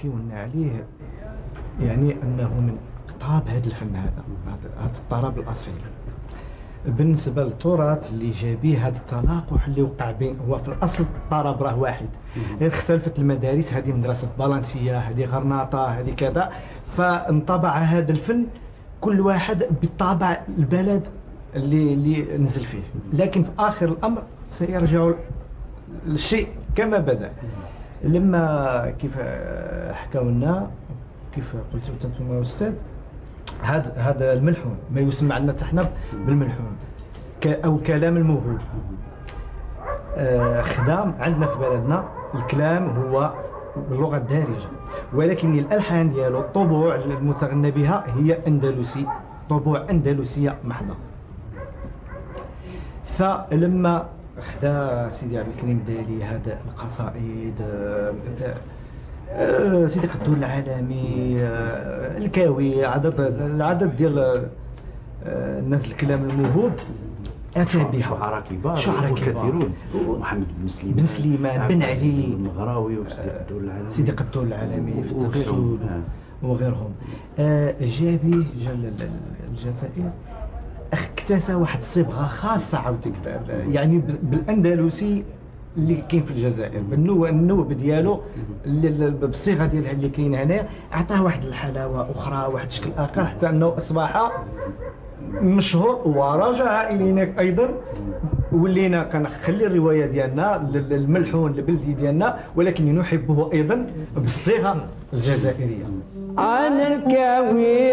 نحكيو لنا عليه يعني انه من اقطاب هذا الفن، هذا الطرب الاصيل. بالنسبه للتراث اللي جابيه هذا التلاقح اللي وقع بين، هو في الاصل الطرب راه واحد، غير اختلفت المدارس، هذه مدرسه بالانسيه، هذه غرناطه، هذه كذا، فانطبع هذا الفن كل واحد بالطابع البلد اللي نزل فيه، لكن في اخر الامر سيرجع الشيء كما بدا. لما كيف حكاو لنا، كيف قلتوا انتم استاذ، هذا الملحون ما يسمى عندنا تحنا بالملحون او كلام الموهوب. خدام عندنا في بلدنا الكلام هو باللغه الدارجه، ولكن الالحان ديالو الطبوع المتغنى بها هي اندلسي، طبوع اندلسيه محضه. فلما خدا سيدي عبد الكريم الدالي هذا القصائد، سيدي قدور العالمي، الكاوي، العدد ديال الناس الكلام الموهوب اتى بها شعراء كبار كثيرون، محمد بن سليمان، بن علي، المغراوي، سيدي قدور العالمي في التقصود وغيرهم. جابيه جا الجزائر، اكتسى واحد الصبغه خاصه عاوتاني يعني بالاندلسي اللي كاين في الجزائر، النوب ديالو بالصيغه ديالها اللي كاين هنا، اعطاه واحد الحلاوه اخرى، واحد الشكل اخر، حتى انه اصبح مشهور ورجع الينا ايضا. ولينا كنخلي الروايه ديالنا الملحون البلدي ديالنا، ولكن نحبه ايضا بالصيغه الجزائريه. عن الكاوي